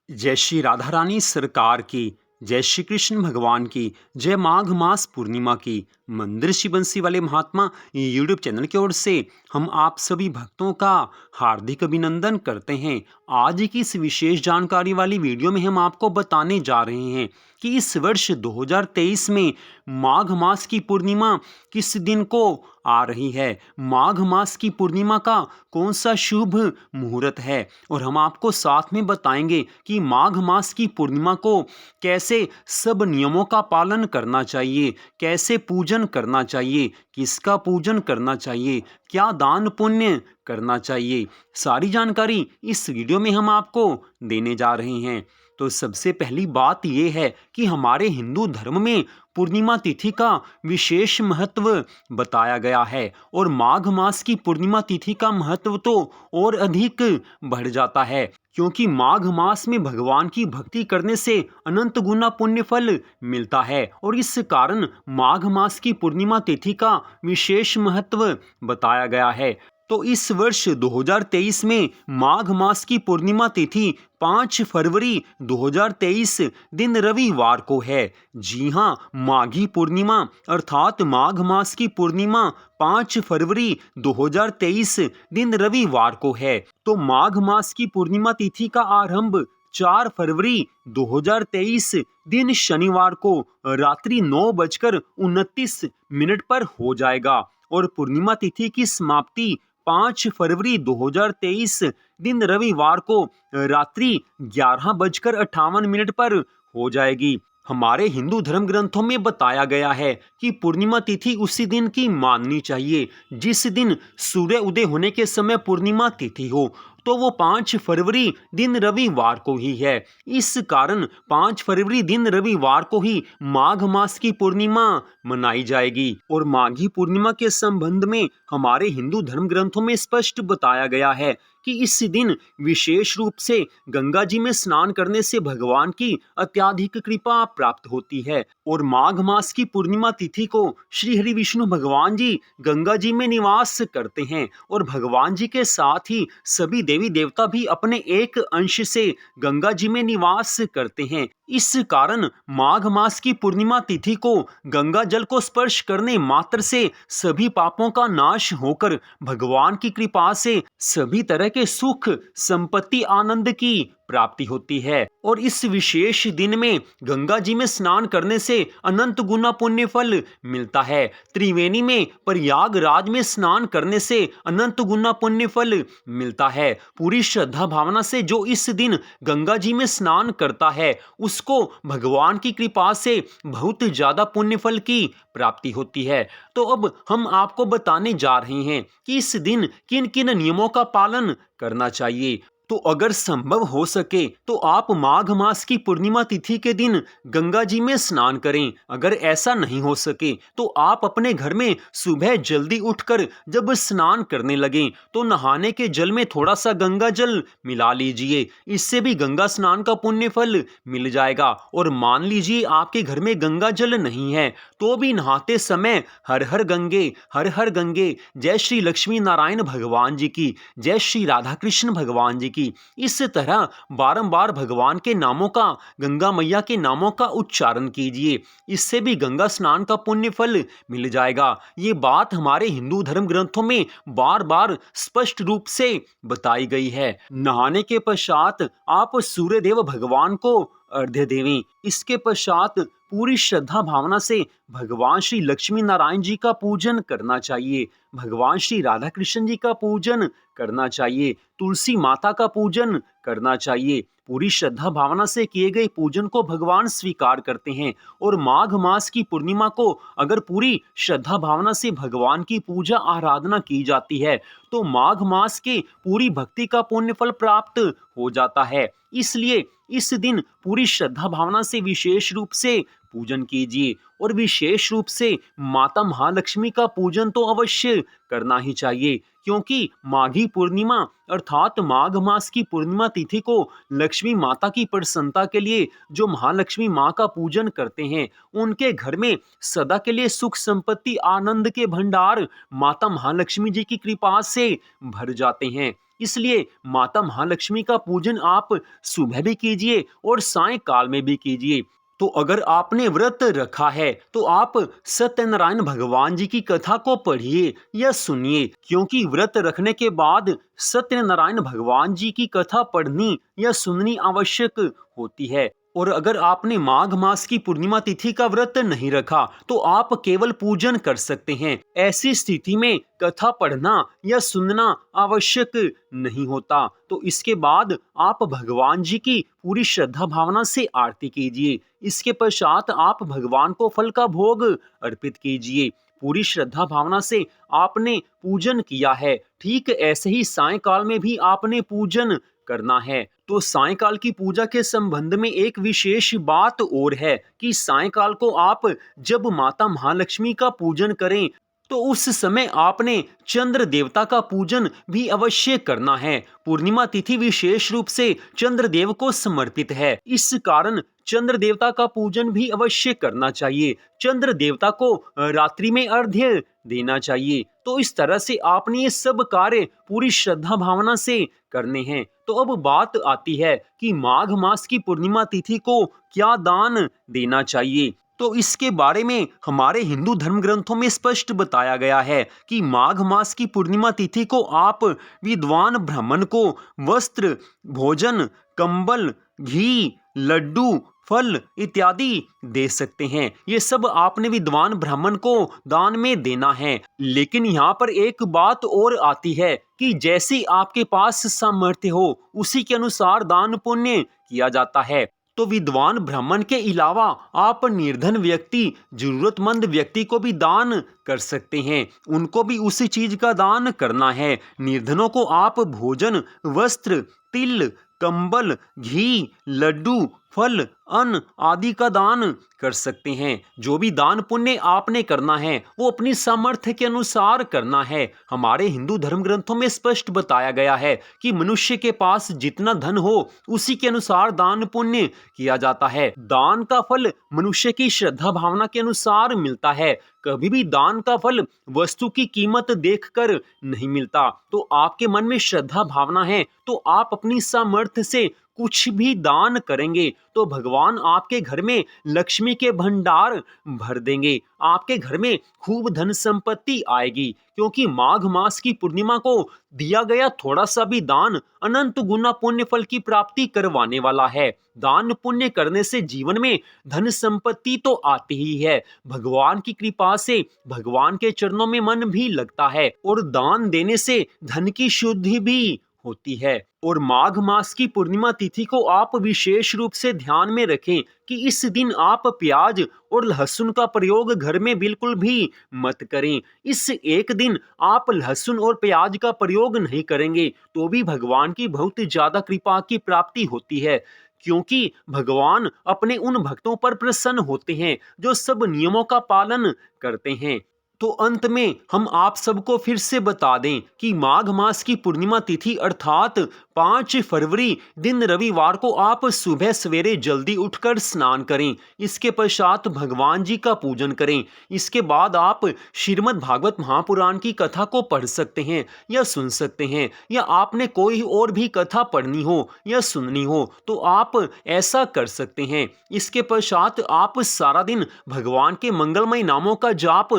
जय श्री राधा रानी सरकार की, जय श्री कृष्ण भगवान की, जय माघ मास पूर्णिमा की। मंदिर श्री बंसी वाले महात्मा यूट्यूब चैनल की ओर से हम आप सभी भक्तों का हार्दिक अभिनंदन करते हैं। आज की इस विशेष जानकारी वाली वीडियो में हम आपको बताने जा रहे हैं कि इस वर्ष 2023 में माघ मास की पूर्णिमा किस दिन को आ रही है। माघ मास की पूर्णिमा का कौन सा शुभ मुहूर्त है और हम आपको साथ में बताएंगे कि माघ मास की पूर्णिमा को कैसे सब नियमों का पालन करना चाहिए, कैसे पूजन करना चाहिए, किसका पूजन करना चाहिए, क्या दान पुण्य करना चाहिए। सारी जानकारी इस वीडियो में हम आपको देने जा रहे हैं। तो सबसे पहली बात यह है कि हमारे हिंदू धर्म में पूर्णिमा तिथि का विशेष महत्व बताया गया है और माघ मास की पूर्णिमा तिथि का महत्व तो और अधिक बढ़ जाता है, क्योंकि माघ मास में भगवान की भक्ति करने से अनंत गुना पुण्य फल मिलता है और इस कारण माघ मास की पूर्णिमा तिथि का विशेष महत्व बताया गया है। तो इस वर्ष 2023 में माघ मास की पूर्णिमा तिथि 5 फरवरी 2023 दिन रविवार को है। जी हाँ, माघी पूर्णिमा अर्थात माघ मास की पूर्णिमा 5 फरवरी 2023 दिन रविवार को है। तो माघ मास की पूर्णिमा तिथि का आरंभ 4 फरवरी 2023 दिन शनिवार को रात्रि 9:29 पर हो जाएगा और पूर्णिमा तिथि की समाप्ति 5 फरवरी 2023 दिन रविवार को रात्रि 11:58 पर हो जाएगी। हमारे हिंदू धर्म ग्रंथों में बताया गया है कि पूर्णिमा तिथि उसी दिन की माननी चाहिए जिस दिन सूर्य उदय होने के समय पूर्णिमा तिथि हो, तो वो 5 फरवरी दिन रविवार को ही है। इस कारण 5 फरवरी दिन रविवार को ही माघ मास की पूर्णिमा मनाई जाएगी। और माघी पूर्णिमा के संबंध में हमारे हिंदू धर्म ग्रंथों में स्पष्ट बताया गया है कि इस दिन विशेष रूप से गंगा जी में स्नान करने से भगवान की अत्याधिक कृपा प्राप्त होती है और माघ मास की पूर्णिमा तिथि को श्री हरि विष्णु भगवान जी गंगा जी में निवास करते हैं और भगवान जी के साथ ही सभी देवी देवता भी अपने एक अंश से गंगा जी में निवास करते हैं। इस कारण माघ मास की पूर्णिमा तिथि को गंगा जल को स्पर्श करने मात्र से सभी पापों का नाश होकर भगवान की कृपा से सभी तरह के सुख, संपत्ति, आनंद की प्राप्ति होती है। और इस विशेष दिन में गंगा जी में स्नान करने से अनंत गुना पुण्य फल मिलता है। त्रिवेणी में प्रयागराज में स्नान करने से अनंत गुना पुण्य फल मिलता है। पूरी श्रद्धा भावना से जो इस दिन गंगा जी में स्नान करता है उसको भगवान की कृपा से बहुत ज्यादा पुण्य फल की प्राप्ति होती है। तो अब हम आपको बताने जा रहे हैं कि इस दिन किन किन नियमों का पालन करना चाहिए। तो अगर संभव हो सके तो आप माघ मास की पूर्णिमा तिथि के दिन गंगा जी में स्नान करें। अगर ऐसा नहीं हो सके तो आप अपने घर में सुबह जल्दी उठकर जब स्नान करने लगें तो नहाने के जल में थोड़ा सा गंगा जल मिला लीजिए। इससे भी गंगा स्नान का पुण्य फल मिल जाएगा। और मान लीजिए आपके घर में गंगा जल नहीं है तो भी नहाते समय हर हर गंगे, जय श्री लक्ष्मी नारायण भगवान जी की, जय श्री राधा कृष्ण भगवान जी की, इस तरह बारंबार भगवान के नामों का, गंगा मैया के नामों का उच्चारण कीजिए। इससे भी गंगा स्नान का पुण्य फल मिल जाएगा। ये बात हमारे हिंदू धर्म ग्रंथों में बार बार स्पष्ट रूप से बताई गई है। नहाने के पश्चात आप सूर्यदेव भगवान को अर्घ्य देवें। इसके पश्चात पूरी श्रद्धा भावना से भगवान श्री लक्ष्मी नारायण जी का पूजन करना चाहिए, भगवान श्री राधा कृष्ण जी का पूजन करना चाहिए, तुलसी माता का पूजन करना चाहिए। पूरी श्रद्धा भावना से किए गए पूजन को भगवान स्वीकार करते हैं। और माघ मास की पूर्णिमा को अगर पूरी श्रद्धा भावना से भगवान की पूजा आराधना की जाती है तो माघ मास के पूरी भक्ति का पुण्य फल प्राप्त हो जाता है। इसलिए इस दिन पूरी श्रद्धा भावना से विशेष रूप से पूजन कीजिए और विशेष रूप से माता महालक्ष्मी का पूजन तो अवश्य करना ही चाहिए, क्योंकि माघी पूर्णिमा अर्थात माघ मास की पूर्णिमा तिथि को लक्ष्मी माता की प्रसन्नता के लिए जो महालक्ष्मी माँ का पूजन करते हैं उनके घर में सदा के लिए सुख, संपत्ति, आनंद के भंडार माता महालक्ष्मी जी की कृपा से भर जाते हैं। इसलिए माता महालक्ष्मी का पूजन आप सुबह भी कीजिए और सायंकाल में भी कीजिए। तो अगर आपने व्रत रखा है तो आप सत्यनारायण भगवान जी की कथा को पढ़िए या सुनिए, क्योंकि व्रत रखने के बाद सत्यनारायण भगवान जी की कथा पढ़नी या सुननी आवश्यक होती है। और अगर आपने माघ मास की पूर्णिमा तिथि का व्रत नहीं रखा तो आप केवल पूजन कर सकते हैं। ऐसी स्थिति में कथा पढ़ना या सुनना आवश्यक नहीं होता। तो इसके बाद आप भगवान जी की पूरी श्रद्धा भावना से आरती कीजिए। इसके पश्चात आप भगवान को फल का भोग अर्पित कीजिए। पूरी श्रद्धा भावना से आपने पूजन किया है, ठीक ऐसे ही सायंकाल में भी आपने पूजन करना है। तो सायंकाल की पूजा के संबंध में एक विशेष बात और है कि सायंकाल को आप जब माता महालक्ष्मी का पूजन करें तो उस समय आपने चंद्र देवता का पूजन भी अवश्य करना है। पूर्णिमा तिथि विशेष रूप से चंद्र देव को समर्पित है, इस कारण चंद्र देवता का पूजन भी अवश्य करना चाहिए। चंद्र देवता को रात्रि में अर्घ्य देना चाहिए। तो इस तरह से आपने ये सब कार्य पूरी श्रद्धा भावना से करने हैं। तो अब बात आती है कि माघ मास की पूर्णिमा तिथि को क्या दान देना चाहिए। तो इसके बारे में हमारे हिंदू धर्म ग्रंथों में स्पष्ट बताया गया है कि माघ मास की पूर्णिमा तिथि को आप विद्वान ब्राह्मण को वस्त्र, भोजन, कंबल, घी, लड्डू, फल इत्यादि दे सकते हैं। ये सब आपने विद्वान ब्राह्मण को दान में देना है। लेकिन यहाँ पर एक बात और आती है कि जैसी आपके पास सामर्थ्य हो उसी के अनुसार दान पुण्य किया जाता है। तो विद्वान ब्राह्मण के अलावा आप निर्धन व्यक्ति, जरूरतमंद व्यक्ति को भी दान कर सकते हैं। उनको भी उसी चीज का दान करना है। निर्धनों को आप भोजन, वस्त्र, तिल, कंबल, घी, लड्डू, फल, अन्न आदि का दान कर सकते हैं। जो भी दान पुण्य आपने करना है वो अपनी सामर्थ्य के अनुसार करना है। हमारे हिंदू धर्म ग्रंथों में स्पष्ट बताया गया है कि मनुष्य के पास जितना धन हो उसी के अनुसार दान पुण्य किया जाता है। दान का फल मनुष्य की श्रद्धा भावना के अनुसार मिलता है। कभी भी दान का फल वस्तु की कीमत देखकर नहीं मिलता। तो आपके मन में श्रद्धा भावना है तो आप अपनी सामर्थ्य से कुछ भी दान करेंगे तो भगवान आपके घर में लक्ष्मी के भंडार भर देंगे। आपके घर में खूब धन संपत्ति आएगी, क्योंकि माघ मास की पूर्णिमा को दिया गया थोड़ा सा भी दान अनंत गुना पुण्य फल की प्राप्ति करवाने वाला है। दान पुण्य करने से जीवन में धन संपत्ति तो आती ही है, भगवान की कृपा से भगवान के चरणों में मन भी लगता है और दान देने से धन की शुद्धि भी होती है। और माघ मास की पूर्णिमा तिथि को आप विशेष रूप से ध्यान में रखें कि इस दिन आप प्याज और लहसुन का प्रयोग घर में बिल्कुल भी मत करें। इस एक दिन आप लहसुन और प्याज का प्रयोग नहीं करेंगे तो भी भगवान की बहुत ज्यादा कृपा की प्राप्ति होती है, क्योंकि भगवान अपने उन भक्तों पर प्रसन्न होते हैं जो सब नियमों का पालन करते हैं। तो अंत में हम आप सबको फिर से बता दें कि माघ मास की पूर्णिमा तिथि अर्थात 5 फरवरी दिन रविवार को आप सुबह सवेरे जल्दी उठकर स्नान करें। इसके पश्चात भगवान जी का पूजन करें। इसके बाद आप श्रीमद् भागवत महापुराण की कथा को पढ़ सकते हैं या सुन सकते हैं, या आपने कोई और भी कथा पढ़नी हो या सुननी हो तो आप ऐसा कर सकते हैं। इसके पश्चात आप सारा दिन भगवान के मंगलमय नामों का जाप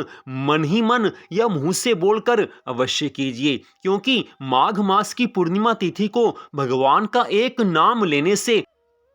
मन ही मन या मुंह से बोलकर अवश्य कीजिए, क्योंकि माघ मास की पूर्णिमा तिथि को भगवान का एक नाम लेने से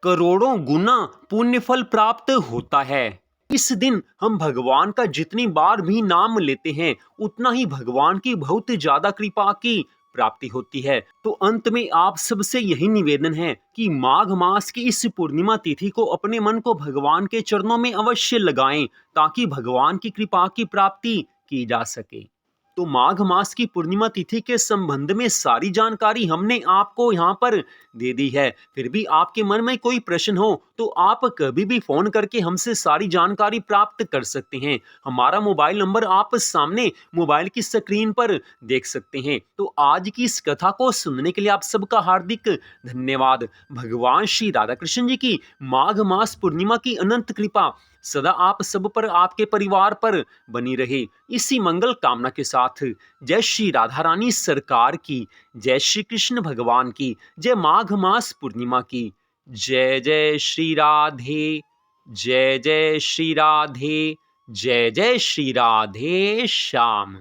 करोड़ों गुना पुण्य फल प्राप्त होता है। इस दिन हम भगवान का जितनी बार भी नाम लेते हैं उतना ही भगवान की बहुत ज्यादा कृपा की प्राप्ति होती है। तो अंत में आप सबसे यही निवेदन है कि माघ मास की इस पूर्णिमा तिथि को अपने मन को भगवान के चरणों में अवश्य लगाएं ताकि भगवान की कृपा की प्राप्ति की जा सके। तो माघ मास की पूर्णिमा तिथि के संबंध में सारी जानकारी हमने आपको यहाँ पर दे दी है। फिर भी आपके मन में कोई प्रश्न हो तो आप कभी भी फोन करके हमसे सारी जानकारी प्राप्त कर सकते हैं। हमारा मोबाइल नंबर आप सामने मोबाइल की स्क्रीन पर देख सकते हैं। तो आज की इस कथा को सुनने के लिए आप सबका हार्दिक धन्यवाद। भगवान श्री राधा कृष्ण जी की माघ मास पूर्णिमा की अनंत कृपा सदा आप सब पर, आपके परिवार पर बनी रहे। इसी मंगल कामना के साथ जय श्री राधा रानी सरकार की, जय श्री कृष्ण भगवान की, जय माघ मास पूर्णिमा की। जय जय श्री राधे, जय जय श्री राधे, जय जय श्री राधे श्याम।